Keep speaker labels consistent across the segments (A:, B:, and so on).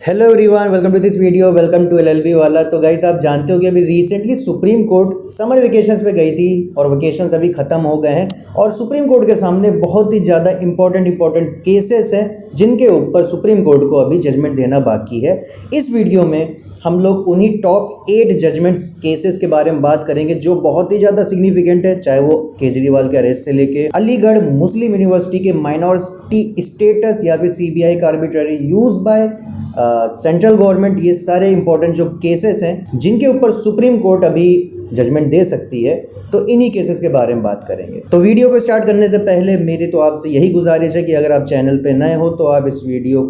A: Hello everyone, welcome to this video. Welcome to LLB वाला। तो guys, आप जानते हो कि अभी recently supreme court summer vacations पे गई थी और वेकेशंस अभी ख़त्म हो गए हैं और सुप्रीम कोर्ट के सामने बहुत ही ज़्यादा इंपॉर्टेंट केसेस हैं जिनके ऊपर सुप्रीम कोर्ट को अभी जजमेंट देना बाकी है। इस वीडियो में हम लोग उन्हीं टॉप 8 जजमेंट्स केसेस के बारे में बात करेंगे जो बहुत ही ज़्यादा सिग्निफिकेंट है, चाहे वो केजरीवाल के अरेस्ट से लेके अलीगढ़ मुस्लिम यूनिवर्सिटी के माइनॉरिटी स्टेटस या फिर सीबीआई का arbitrary use by central government. ये सारे इंपॉर्टेंट जो केसेस हैं जिनके ऊपर सुप्रीम कोर्ट अभी जजमेंट दे सकती है, तो इन्हीं केसेस के बारे में बात करेंगे। तो वीडियो को स्टार्ट करने से पहले मेरी तो आपसे यही गुजारिश है कि अगर आप चैनल पे नए हो तो आप इस वीडियो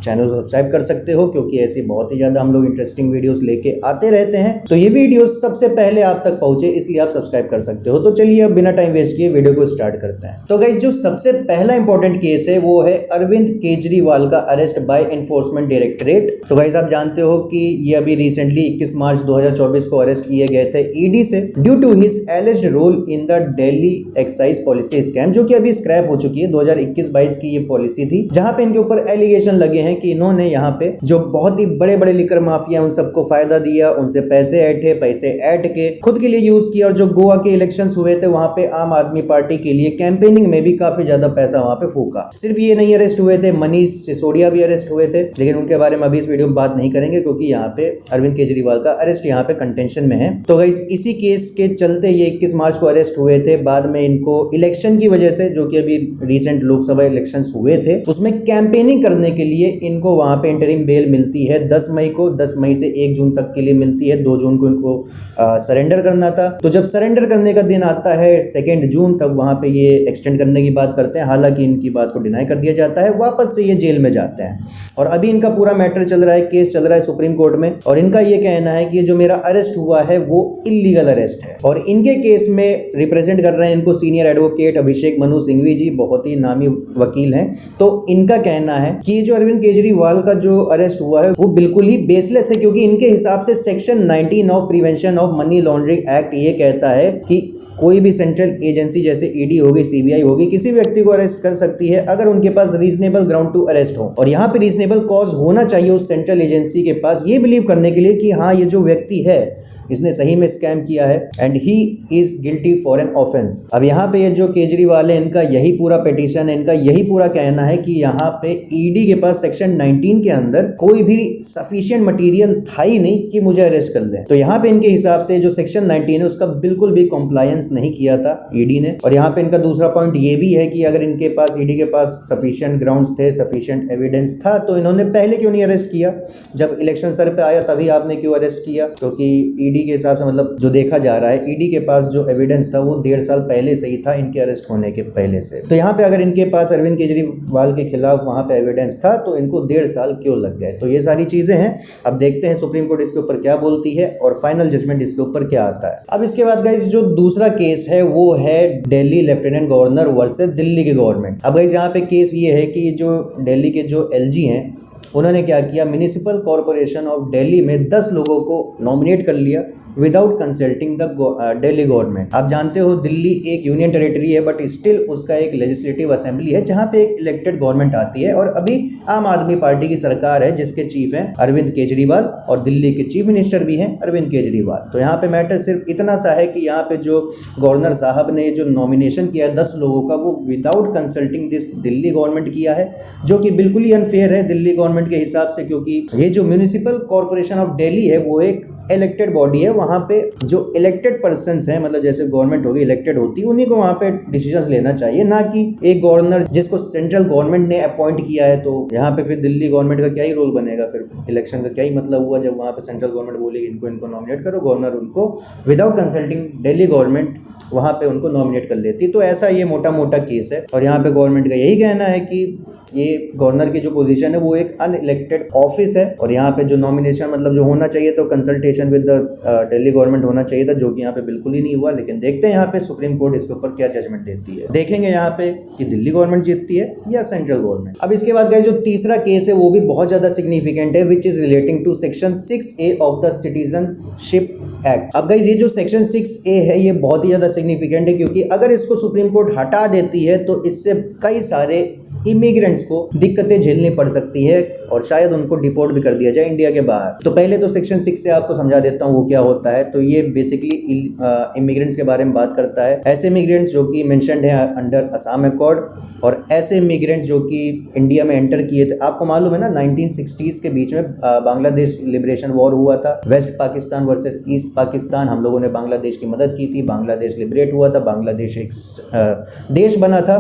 A: चैनल को सब्सक्राइब कर सकते हो, क्योंकि ऐसी बहुत ही ज़्यादा हम लोग इंटरेस्टिंग वीडियोस लेके आते रहते हैं। तो ये वीडियो सबसे पहले आप तक पहुंचे इसलिए आप सब्सक्राइब कर सकते हो। तो चलिए अब बिना टाइम वेस्ट किए वीडियो को स्टार्ट करते हैं। तो गाइस, जो सबसे पहला इंपॉर्टेंट केस है वो है अरविंद केजरीवाल का अरेस्ट बाय एनफोर्समेंट डायरेक्टरेट। तो गाइस, आप जानते हो कि ये अभी रिसेंटली 21 मार्च 2024 को अरेस्ट किए गए थे ईडी से due to his alleged role in the Delhi excise policy scam, जो कि अभी स्क्रैप हो चुकी है। 2021-22 की ये पॉलिसी थी जहां पे इनके ऊपर एलिगेशन लगे हैं कि इन्होंने यहाँ पे जो बहुत ही बड़े बड़े लिकर माफिया उन सबको फायदा दिया, उनसे पैसे ऐंठ के खुद के लिए यूज किया। और जो गोवा के इलेक्शंस हुए थे वहां पे आम आदमी पार्टी के लिए कैंपेनिंग में भी काफी ज्यादा पैसा वहां पे फूका। सिर्फ ये नहीं अरेस्ट हुए थे, मनीष सिसोदिया भी अरेस्ट हुए थे, लेकिन उनके बारे में अभी इस वीडियो में बात नहीं करेंगे क्योंकि यहाँ पे अरविंद केजरीवाल का अरेस्ट यहाँ पे कंटेंशन में है। तो गाइस, इसी केस के चलते ये 21 मार्च को अरेस्ट हुए थे। बाद में इनको इलेक्शन की वजह से, जो कि अभी रिसेंट लोकसभा इलेक्शंस हुए थे, उसमें कैंपेनिंग करने के लिए इनको वहां पे इंटरिम बेल मिलती है 10 मई को। 10 मई से 1 जून तक के लिए मिलती है। 2 जून को इनको सरेंडर करना था। तो जब सरेंडर करने का दिन आता है 2 जून, तब वहां पे ये एक्सटेंड करने की बात करते हैं। हालांकि इनकी बात को डिनाई कर दिया जाता है, वापस से ये जेल में जाते हैं और अभी इनका पूरा मैटर चल रहा है, केस चल रहा है सुप्रीम कोर्ट में। और इनका ये कहना है कि जो मेरा अरेस्ट हुआ है वो इलीगल अरेस्ट है। और इनके केस में रिप्रेजेंट कर रहे हैं इनको सीनियर एडवोकेट अभिषेक मनु सिंघवी जी, बहुत ही नामी वकील हैं। तो इनका कहना है कि जो अरविंद केजरीवाल का जो अरेस्ट हुआ है वो बिल्कुल ही बेसलेस है, क्योंकि इनके हिसाब से section 19 of prevention of money laundering act ये कहता है कि कोई भी सेंट्रल एजेंसी जैसे ईडी होगी, सीबीआई होगी, किसी व्यक्ति को अरेस्ट कर सकती है अगर उनके पास रीजनेबल ग्राउंड टू अरेस्ट हो। और यहाँ पे रीजनेबल कॉज होना चाहिए उस सेंट्रल एजेंसी के पास, ये बिलीव करने के लिए कि हाँ, ये जो व्यक्ति है इसने सही में स्कैम किया है and he is guilty for an offence. अब यहाँ पे ये जो केजरीवाल है, इनका यही पूरा पिटीशन है, इनका यही पूरा कहना है कि यहाँ पे ईडी के पास सेक्शन 19 के अंदर कोई भी सफिशिएंट मटेरियल था ही नहीं कि मुझे अरेस्ट कर ले। तो यहाँ पे इनके हिसाब से जो सेक्शन 19 है उसका बिल्कुल भी कॉम्प्लायंस नहीं किया था ईडी ने। और यहाँ पे इनका दूसरा पॉइंट ये भी है कि अगर इनके पास, ईडी के पास सफिशिएंट ग्राउंड्स थे, सफिशिएंट एविडेंस था, तो इन्होंने पहले क्यों नहीं अरेस्ट किया? जब इलेक्शन सर पे आया तभी आपने क्यों अरेस्ट किया? क्योंकि ईडी के हिसाब से, मतलब जो देखा जा रहा है, ईडी के पास जो एविडेंस था वो 1.5 साल पहले से ही था, इनके अरेस्ट होने के पहले से। तो यहाँ पे अगर इनके पास अरविंद केजरीवाल के खिलाफ वहां पे एविडेंस था तो इनको 1.5 साल क्यों लग गए? तो ये सारी चीजें हैं। अब देखते हैं सुप्रीम कोर्ट इसके ऊपर क्या बोलती है और फाइनल जजमेंट इसके ऊपर क्या आता है। अब इसके बाद गाइस, जो दूसरा केस है वो है Delhi lieutenant governor versus Delhi की गवर्नमेंट। अब गाइस, यहाँ पे केस ये है कि जो दिल्ली के जो एलजी हैं उन्होंने क्या किया, म्युनिसिपल कॉर्पोरेशन ऑफ दिल्ली में 10 लोगों को नॉमिनेट कर लिया without consulting the Delhi government. आप जानते हो दिल्ली एक यूनियन टेरिटरी है, बट स्टिल उसका एक लेजिस्लेटिव असेंबली है जहां पे एक इलेक्टेड गवर्नमेंट आती है। और अभी आम आदमी पार्टी की सरकार है जिसके चीफ हैं अरविंद केजरीवाल और दिल्ली के चीफ मिनिस्टर भी हैं अरविंद केजरीवाल। तो यहाँ पे मैटर सिर्फ इतना सा है कि यहाँ पे जो गवर्नर साहब ने जो नॉमिनेशन किया है 10 लोगों का, वो without consulting this Delhi government किया है, जो कि बिल्कुल ही अनफेयर है दिल्ली गवर्नमेंट के हिसाब से। क्योंकि ये जो म्युनिसिपल कॉर्पोरेशन ऑफ दिल्ली है वो एक इलेक्टेड बॉडी है। वहां पे जो इलेक्टेड पर्सन्स हैं, मतलब जैसे गवर्नमेंट होगी इलेक्टेड होती है, उन्हीं को वहां पे डिसीजंस लेना चाहिए, ना कि एक गवर्नर जिसको सेंट्रल गवर्नमेंट ने अपॉइंट किया है। तो यहाँ पे फिर दिल्ली गवर्नमेंट का क्या ही रोल बनेगा? फिर इलेक्शन का क्या ही मतलब हुआ जब वहां पे सेंट्रल गवर्नमेंट बोलेगी इनको नॉमिनेट करो, गवर्नर उनको विदाउट कंसल्टिंग दिल्ली गवर्नमेंट वहां पे उनको नॉमिनेट कर लेती। तो ऐसा ये मोटा मोटा केस है। और यहाँ पे गवर्नमेंट का यही कहना है कि ये गवर्नर की जो पोजीशन है वो एक अनइलेक्टेड ऑफिस है और यहाँ पे जो नॉमिनेशन, मतलब जो होना चाहिए तो consultation with the Delhi government होना चाहिए था, जो कि यहाँ पे बिल्कुल ही नहीं हुआ। लेकिन देखते हैं यहाँ पे सुप्रीम कोर्ट इसके ऊपर क्या जजमेंट देती है। देखेंगे यहाँ पे कि दिल्ली गवर्नमेंट जीतती है या सेंट्रल गवर्नमेंट। अब इसके बाद गाइस, जो तीसरा केस है वो भी बहुत ज्यादा सिग्निफिकेंट है, which is relating to section 6A of the citizenship act. अब गाइस, ये जो सेक्शन 6A है ये बहुत ही ज्यादा सिग्निफिकेंट है, क्योंकि अगर इसको सुप्रीम कोर्ट हटा देती है तो इससे कई सारे इमिग्रेंट्स को दिक्कतें झेलनी पड़ सकती है और शायद उनको डिपोर्ट भी कर दिया जाए इंडिया के बाहर। तो पहले तो सेक्शन 6 से आपको समझा देता हूँ वो क्या होता है। तो ये बेसिकली इमिग्रेंट्स के बारे में बात करता है। ऐसे इमिग्रेंट्स जो कि मेंशन्ड है अंडर असम अकॉर्ड, और ऐसे इमिग्रेंट्स जो कि इंडिया में एंटर किए थे। आपको मालूम है ना 1960s के बीच में बांग्लादेश लिबरेशन वॉर हुआ था, वेस्ट पाकिस्तान वर्सेस ईस्ट पाकिस्तान। हम लोगों ने बांग्लादेश की मदद की थी, बांग्लादेश लिबरेट हुआ था, बांग्लादेश एक देश बना था।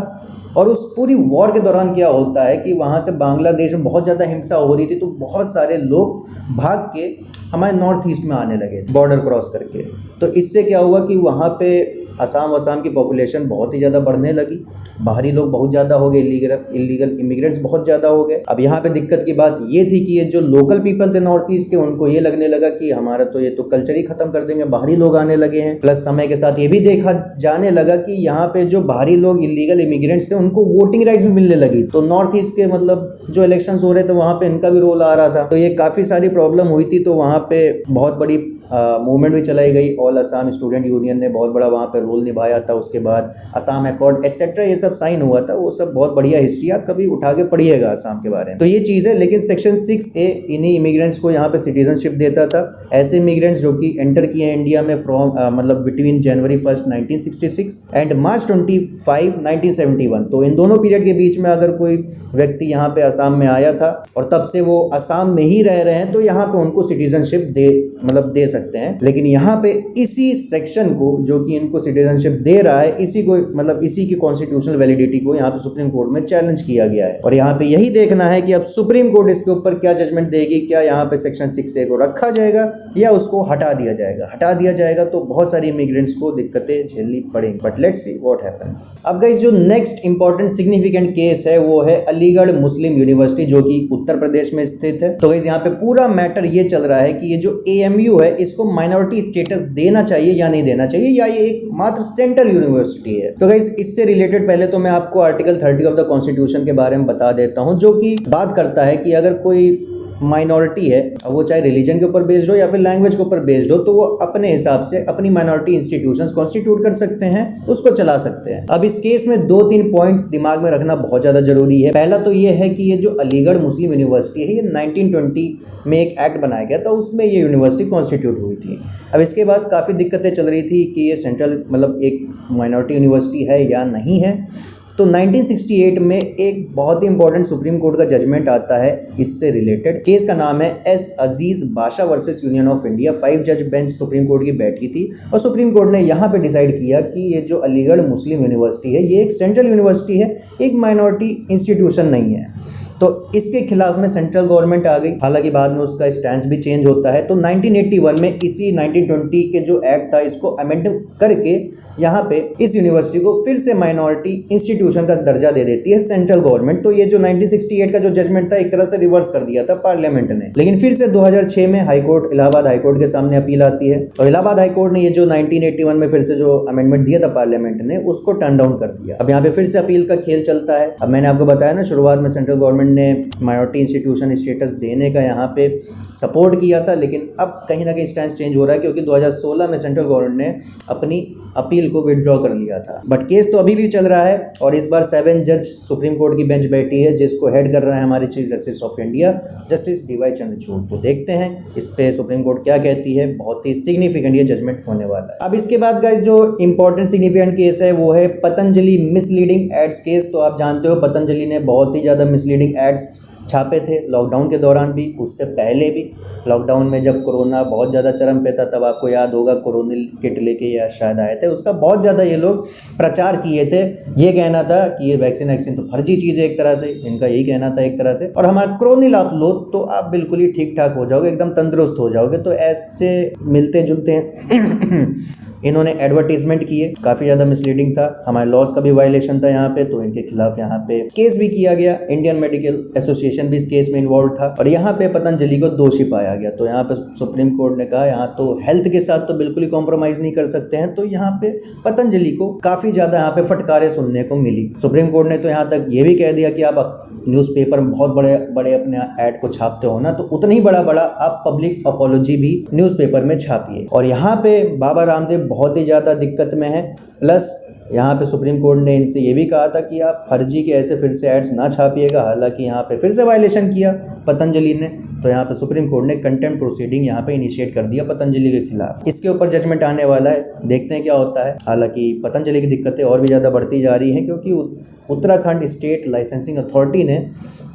A: और उस पूरी वॉर के दौरान क्या होता है कि वहाँ से बांग्लादेश में बहुत ज़्यादा हिंसा हो रही थी, तो बहुत सारे लोग भाग के हमारे नॉर्थ ईस्ट में आने लगे बॉर्डर क्रॉस करके। तो इससे क्या हुआ कि वहाँ पे असम की पॉपुलेशन बहुत ही ज़्यादा बढ़ने लगी, बाहरी लोग बहुत ज़्यादा हो गए, इलीगल इमिग्रेंट्स बहुत ज़्यादा हो गए। अब यहाँ पे दिक्कत की बात ये थी कि ये जो लोकल पीपल थे नॉर्थ ईस्ट के, उनको ये लगने लगा कि हमारा तो ये तो कल्चर ही खत्म कर देंगे, बाहरी लोग आने लगे हैं। प्लस समय के साथ ये भी देखा जाने लगा कि यहाँ पे जो बाहरी लोग इलीगल इमिग्रेंट्स थे उनको वोटिंग राइट्स भी मिलने लगी। तो नॉर्थ ईस्ट के मतलब जो इलेक्शंस हो रहे थे वहाँ पे इनका भी रोल आ रहा था। तो ये काफ़ी सारी प्रॉब्लम हुई थी। तो वहाँ पे बहुत बड़ी मूवमेंट भी चलाई गई। ऑल असम स्टूडेंट यूनियन ने बहुत बड़ा वहाँ पे रोल निभाया था। उसके बाद असम अकॉर्ड एटसेट्रा ये सब साइन हुआ था। वो सब बहुत बढ़िया हिस्ट्री, आप कभी उठा के पढ़िएगा असम के बारे में। तो ये चीज़ है। लेकिन सेक्शन 6A इन्हीं इमिग्रेंट्स को यहाँ पे सिटीजनशिप देता था। ऐसे इमिग्रेंट्स जो कि एंटर किए हैं इंडिया में फ्रॉम मतलब बिटवीन जनवरी 1 1966 एंड मार्च 25 1971। तो इन दोनों पीरियड के बीच में अगर कोई व्यक्ति यहाँ पे असम में आया था और तब से वो असम में ही रह रहे हैं, तो यहाँ पे उनको सिटीजनशिप दे सकते हैं। लेकिन यहाँ पे इसी सेक्शन को जो कि इनको सिटीजनशिप दे रहा है, इसी को मतलब इसी की कॉन्स्टिट्यूशनल वैलिडिटी को यहाँ पे सुप्रीम कोर्ट में चैलेंज किया गया है। और यहाँ पे यही देखना है कि अब सुप्रीम कोर्ट इसके ऊपर क्या जजमेंट देगी। क्या यहाँ पे सेक्शन 6A को रखा जाएगा या उसको हटा दिया जाएगा। हटा दिया जाएगा तो बहुत सारी इमिग्रेंट्स को दिक्कतें झेलनी पड़ेंगी। But let's see what happens. अब गाइस जो नेक्स्ट इंपॉर्टेंट सिग्निफिकेंट केस है वो है अलीगढ़ मुस्लिम यूनिवर्सिटी जो कि उत्तर प्रदेश में स्थित है। तो गाइस यहाँ पे पूरा मैटर ये चल रहा है कि ये जो AMU है इसको माइनॉरिटी स्टेटस देना चाहिए या नहीं देना चाहिए, या ये एक मात्र सेंट्रल यूनिवर्सिटी है। तो गाइस इससे रिलेटेड पहले तो मैं आपको आर्टिकल 30 ऑफ द कॉन्स्टिट्यूशन के बारे में बता देता हूं, जो कि बात करता है कि अगर कोई माइनॉरिटी है, वो चाहे रिलीजन के ऊपर बेस्ड हो या फिर लैंग्वेज के ऊपर बेस्ड हो, तो वो अपने हिसाब से अपनी माइनॉरिटी इंस्टीट्यूशंस कॉन्स्टिट्यूट कर सकते हैं, उसको चला सकते हैं। अब इस केस में 2-3 पॉइंट्स दिमाग में रखना बहुत ज़्यादा जरूरी है। पहला तो ये है कि ये जो अलीगढ़ मुस्लिम यूनिवर्सिटी है, ये 1920 में एक एक्ट बनाया गया था, उसमें ये यूनिवर्सिटी कॉन्स्टिट्यूट हुई थी। अब इसके बाद काफ़ी दिक्कतें चल रही थी कि ये सेंट्रल मतलब एक माइनॉरिटी यूनिवर्सिटी है या नहीं है। तो 1968 में एक बहुत ही इंपॉर्टेंट सुप्रीम कोर्ट का जजमेंट आता है इससे रिलेटेड। केस का नाम है S Aziz Basha versus Union of India. 5 जज बेंच सुप्रीम कोर्ट की बैठी थी और सुप्रीम कोर्ट ने यहाँ पे डिसाइड किया कि ये जो अलीगढ़ मुस्लिम यूनिवर्सिटी है ये एक सेंट्रल यूनिवर्सिटी है, एक माइनॉरिटी इंस्टीट्यूशन नहीं है। तो इसके खिलाफ में सेंट्रल गवर्नमेंट आ गई। हालांकि बाद में उसका स्टैंस भी चेंज होता है। तो 1981 में इसी 1920 के जो एक्ट था इसको अमेंड करके यहाँ पे इस यूनिवर्सिटी को फिर से माइनॉरिटी इंस्टीट्यूशन का दर्जा दे देती है सेंट्रल गवर्नमेंट। तो ये जो 1968 का जो जजमेंट था एक तरह से रिवर्स कर दिया था पार्लियामेंट ने। लेकिन फिर से 2006 में हाईकोर्ट इलाहाबाद हाईकोर्ट के सामने अपील आती है और इलाहाबाद हाईकोर्ट ने ये जो 1981 में फिर से जो अमेंडमेंट दिया था पार्लियामेंट ने, उसको टर्न डाउन कर दिया। अब यहाँ पे फिर से अपील का खेल चलता है। अब मैंने आपको बताया ना शुरुआत में सेंट्रल गवर्नमेंट ने माइनॉरिटी इंस्टीट्यूशन स्टेटस देने का यहाँ पे सपोर्ट किया था, लेकिन अब कहीं ना कहीं स्टैंस चेंज हो रहा है क्योंकि 2016 में सेंट्रल गवर्नमेंट ने अपनी अपील को विड्रॉ कर लिया था। बट केस तो अभी भी चल रहा है और इस बार 7 जज सुप्रीम कोर्ट की बेंच बैठी है जिसको हेड कर रहे हैं हमारे chief justice of India justice DY Chandrachud. तो देखते हैं इस पे सुप्रीम कोर्ट क्या कहती है। बहुत ही सिग्निफिकेंट ये जजमेंट होने वाला है। अब इसके बाद गाइस जो इंपॉर्टेंट सिग्निफिकेंट केस है वो है पतंजलि मिसलीडिंग एड्स केस। तो आप जानते हो पतंजलि ने बहुत ही ज़्यादा मिसलीडिंग एड्स छापे थे लॉकडाउन के दौरान भी, उससे पहले भी। लॉकडाउन में जब कोरोना बहुत ज़्यादा चरम पे था तब आपको याद होगा कोरोना किट लेके या शायद आए थे, उसका बहुत ज़्यादा ये लोग प्रचार किए थे। ये कहना था कि ये वैक्सीन तो फर्जी चीज़ है एक तरह से, इनका यही कहना था एक तरह से। और हमारा कोरोनिल आप लो तो आप बिल्कुल ही ठीक ठाक हो जाओगे, एकदम तंदुरुस्त हो जाओगे। तो ऐसे मिलते जुलते हैं इन्होंने एडवर्टीजमेंट किए, काफ़ी ज़्यादा मिसलीडिंग था, हमारे लॉज का भी वायलेशन था यहाँ पे। तो इनके खिलाफ यहाँ पे केस भी किया गया। इंडियन मेडिकल एसोसिएशन भी इस केस में इन्वॉल्व था और यहाँ पे पतंजलि को दोषी पाया गया। तो यहाँ पे सुप्रीम कोर्ट ने कहा यहाँ तो हेल्थ के साथ तो बिल्कुल ही कॉम्प्रोमाइज़ नहीं कर सकते हैं। तो यहाँ पे पतंजलि को काफ़ी ज़्यादा यहाँ पे फटकारें सुनने को मिली। सुप्रीम कोर्ट ने तो यहाँ तक ये भी कह दिया कि आप न्यूज़पेपर में बहुत बड़े बड़े अपने ऐड को छापते हो ना, तो उतना ही बड़ा आप पब्लिक अपॉलॉजी भी न्यूज़पेपर में छापिए। और यहाँ पे बाबा रामदेव बहुत ही ज़्यादा दिक्कत में है। प्लस यहाँ पे सुप्रीम कोर्ट ने इनसे ये भी कहा था कि आप फर्जी के ऐसे फिर से एड्स ना छापिएगा। हालांकि यहाँ पे फिर से वायलेशन किया पतंजलि ने, तो यहाँ पे सुप्रीम कोर्ट ने कंटेम्प्ट प्रोसीडिंग यहाँ पे इनिशिएट कर दिया पतंजलि के खिलाफ। इसके ऊपर जजमेंट आने वाला है, देखते हैं क्या होता है। हालांकि पतंजलि की दिक्कतें और भी ज़्यादा बढ़ती जा रही हैं, क्योंकि उत्तराखंड स्टेट लाइसेंसिंग अथॉरिटी ने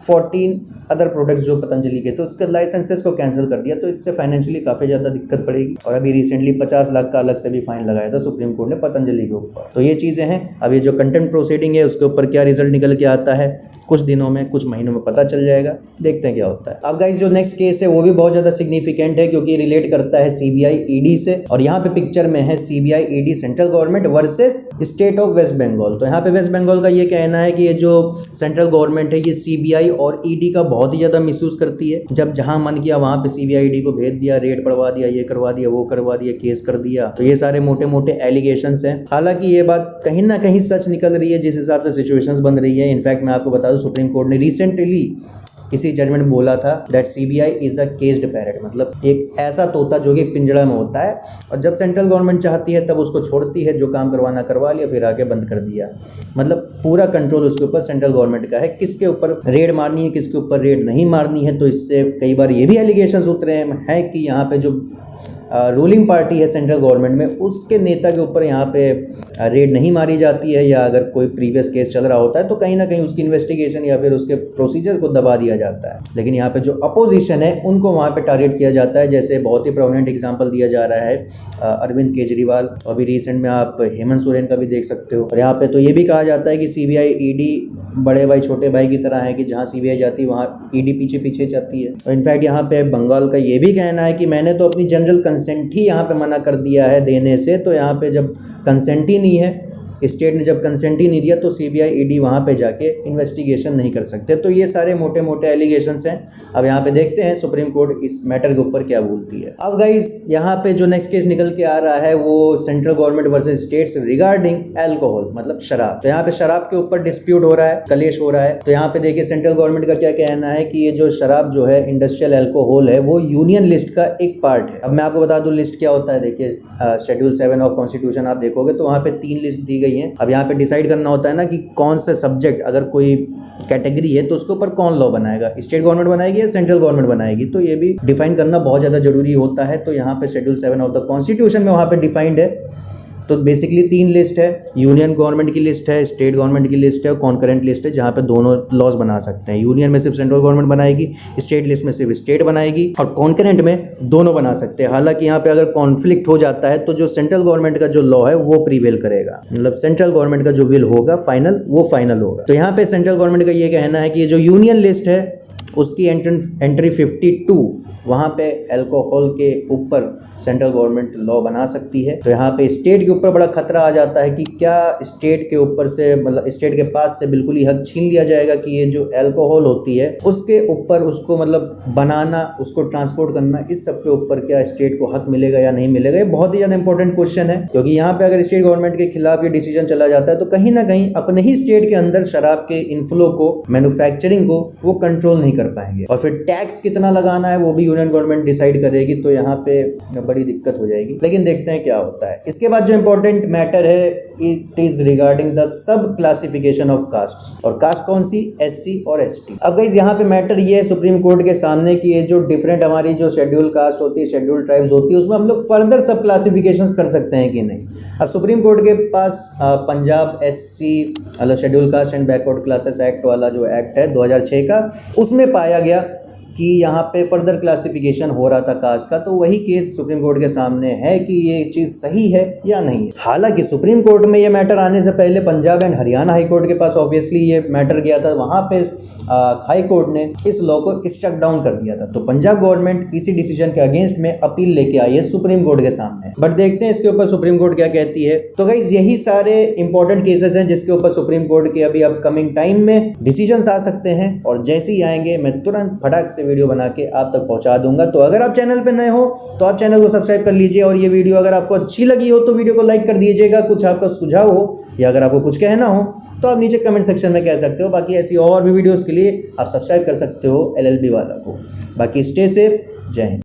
A: 14 अदर प्रोडक्ट्स जो पतंजलि के थे उसके लाइसेंसेस को कैंसिल कर दिया। तो इससे फाइनेंशियली काफ़ी ज़्यादा दिक्कत पड़ेगी। और अभी रिसेंटली 50 लाख का अलग से भी फाइन लगाया था सुप्रीम कोर्ट ने पतंजलि के ऊपर। तो ये चीज़ें हैं। अब ये जो कंटेम्प्ट प्रोसीडिंग है उसके ऊपर क्या रिजल्ट निकल के आता है, कुछ दिनों में, कुछ महीनों में पता चल जाएगा। देखते हैं क्या होता है। अब गाइस जो नेक्स्ट केस है वो भी बहुत ज़्यादा सिग्निफिकेंट है, क्योंकि रिलेट करता है CBI ED से। और यहाँ पे पिक्चर में है CBI ED central government versus state of West Bengal. तो यहाँ पे वेस्ट बंगाल का ये कहना है कि ये जो सेंट्रल गवर्नमेंट है ये CBI और ED का बहुत ही ज़्यादा मिसयूज करती है। जब जहाँ मन किया वहाँ पे CBI ED को भेज दिया, रेड पड़वा दिया, ये करवा दिया, वो करवा दिया, केस कर दिया। तो ये सारे मोटे मोटे एलिगेशंस हैं। हालांकि ये बात कहीं ना कहीं सच निकल रही है जिस हिसाब से सिचुएशंस बन रही है। इनफैक्ट मैं आपको बता दूं, सुप्रीम कोर्ट ने रिसेंटली किसी जजमेंट में बोला था that CBI is a caged parrot, मतलब एक ऐसा तोता जो कि पिंजड़ा में होता है, और जब सेंट्रल गवर्नमेंट चाहती है तब उसको छोड़ती है, जो काम करवाना करवा लिया, फिर आके बंद कर दिया। मतलब पूरा कंट्रोल उसके ऊपर सेंट्रल गवर्नमेंट का है, किसके ऊपर रेड मारनी है, किसके ऊपर रेड नहीं मारनी है। तो इससे कई बार ये भी एलिगेशंस उतरे हैं कि यहाँ पे जो रूलिंग पार्टी है सेंट्रल गवर्नमेंट में, उसके नेता के ऊपर यहाँ पे रेड नहीं मारी जाती है, या अगर कोई प्रीवियस केस चल रहा होता है तो कहीं ना कहीं उसकी इन्वेस्टिगेशन या फिर उसके प्रोसीजर को दबा दिया जाता है। लेकिन यहाँ पे जो अपोजिशन है उनको वहाँ पे टारगेट किया जाता है। जैसे बहुत ही प्रोमिनेंट एग्जांपल दिया जा रहा है अरविंद केजरीवाल, अभी रिसेंट में आप हेमंत सोरेन का भी देख सकते हो। और यहाँ पे तो ये भी कहा जाता है कि CBI ED बड़े भाई छोटे भाई की तरह है, कि जहाँ CBI जाती है वहाँ ED पीछे पीछे जाती है। तो इनफैक्ट यहाँ पे बंगाल का ये भी कहना है कि मैंने तो अपनी जनरल कंसेंट ही यहाँ पे मना कर दिया है देने से। तो यहाँ पे जब कंसेंट ही नहीं है, स्टेट ने जब कंसेंट ही नहीं दिया, तो CBI ED वहाँ पे जाके इन्वेस्टिगेशन नहीं कर सकते। तो ये सारे मोटे मोटे एलिगेशंस हैं। अब यहाँ पे देखते हैं सुप्रीम कोर्ट इस मैटर के ऊपर क्या बोलती है। अब गाइस यहाँ पे जो नेक्स्ट केस निकल के आ रहा है वो central government versus states regarding alcohol, मतलब शराब। तो यहाँ पे शराब के ऊपर डिस्प्यूट हो रहा है, कलेश हो रहा है। तो यहाँ पे देखिए सेंट्रल गवर्नमेंट का क्या कहना है कि ये जो शराब जो है इंडस्ट्रियल एल्कोहल है वो यूनियन लिस्ट का एक पार्ट है। अब मैं आपको बता दूं लिस्ट क्या होता है। देखिए शेड्यूल 7 ऑफ कॉन्स्टिट्यूशन आप देखोगे तो वहाँ पे 3 लिस्ट दी गई है। अब यहाँ पे डिसाइड करना होता है ना कि कौन सा सब्जेक्ट, अगर कोई कैटेगरी है तो उसके ऊपर कौन लॉ बनाएगा, स्टेट गवर्नमेंट बनाएगी या सेंट्रल गवर्नमेंट बनाएगी। तो ये भी डिफाइन करना बहुत ज़्यादा जरूरी होता है। तो यहाँ पे शेड्यूल 7 ऑफ द कॉन्स्टिट्यूशन में वहाँ पे डिफाइंड है। तो बेसिकली 3 लिस्ट है, यूनियन गवर्नमेंट की लिस्ट है, स्टेट गवर्नमेंट की लिस्ट है और कॉन्करेंट लिस्ट है, जहाँ पे दोनों लॉज बना सकते हैं। यूनियन में सिर्फ सेंट्रल गवर्नमेंट बनाएगी, स्टेट लिस्ट में सिर्फ स्टेट बनाएगी, और कॉन्करेंट में दोनों बना सकते हैं। हालांकि यहाँ पे अगर कॉन्फ्लिक्ट हो जाता है तो जो सेंट्रल गवर्नमेंट का जो लॉ है वो प्रीवेल करेगा, मतलब सेंट्रल गवर्नमेंट का जो विल होगा फाइनल, वो फाइनल होगा। तो यहाँ पे सेंट्रल गवर्नमेंट का ये कहना है कि ये जो यूनियन लिस्ट है उसकी एंट्री 52 वहाँ पे अल्कोहल के ऊपर सेंट्रल गवर्नमेंट लॉ बना सकती है। तो यहाँ पे स्टेट के ऊपर बड़ा खतरा आ जाता है कि क्या स्टेट के ऊपर से, मतलब स्टेट के पास से बिल्कुल ही हक छीन लिया जाएगा कि ये जो अल्कोहल होती है उसके ऊपर उसको मतलब बनाना, उसको ट्रांसपोर्ट करना, इस सब के ऊपर क्या स्टेट को हक मिलेगा या नहीं मिलेगा। ये बहुत ही ज़्यादा इंपॉर्टेंट क्वेश्चन है, क्योंकि यहाँ पे अगर स्टेट गवर्नमेंट के खिलाफ ये डिसीजन चला जाता है तो कहीं ना कहीं अपने ही स्टेट के अंदर शराब के इनफ्लो को, मैन्युफैक्चरिंग को वो कंट्रोल नहीं कर पाएंगे। और फिर टैक्स कितना लगाना है वो भी यूनियन गवर्नमेंट डिसाइड करेगी। तो यहाँ पे बड़ी दिक्कत हो जाएगी, लेकिन देखते हैं क्या होता है। इसके बाद जो इंपॉर्टेंट मैटर है it is regarding the sub classification of caste. और कास्ट कौन सी? SC और ST। अब गाइस यहाँ पे मैटर ये है सुप्रीम कोर्ट के सामने कि ये जो डिफरेंट हमारी जो शेड्यूल कास्ट होती है, शेड्यूल ट्राइब्स होती है, उसमें हम लोग फर्दर सब क्लासिफिकेशंस कर सकते हैं कि नहीं। अब सुप्रीम कोर्ट के पास पंजाब SC मतलब schedule caste and backward classes act वाला जो एक्ट है 2006 का, उसमें पाया गया कि यहाँ पे फर्दर क्लासिफिकेशन हो रहा था कास्ट का। तो वही केस सुप्रीम कोर्ट के सामने है कि ये चीज़ सही है या नहीं है। हालांकि सुप्रीम कोर्ट में ये मैटर आने से पहले Punjab and Haryana high court के पास ऑब्वियसली ये मैटर गया था। वहाँ पे हाई कोर्ट ने इस लॉ को स्ट्रक डाउन कर दिया था। तो पंजाब गवर्नमेंट इसी डिसीजन के अगेंस्ट में अपील लेके आई है सुप्रीम कोर्ट के सामने। बट देखते हैं इसके ऊपर सुप्रीम कोर्ट क्या कहती है। तो गाइस यही सारे इंपॉर्टेंट केसेस हैं जिसके ऊपर सुप्रीम कोर्ट के अभी अपकमिंग टाइम में डिसीजंस आ सकते हैं, और जैसे ही आएंगे मैं तुरंत फटाक से वीडियो बना के आप तक पहुंचा दूंगा। तो अगर आप चैनल पे नए हो तो आप चैनल को सब्सक्राइब कर लीजिए, और ये वीडियो अगर आपको अच्छी लगी हो तो वीडियो को लाइक कर दीजिएगा। कुछ आपका सुझाव हो या अगर आपको कुछ कहना हो तो आप नीचे कमेंट सेक्शन में कह सकते हो। बाकी ऐसी और भी वीडियोस के लिए आप सब्सक्राइब कर सकते हो LLB वाला को। बाकी स्टे सेफ, जय हिंद।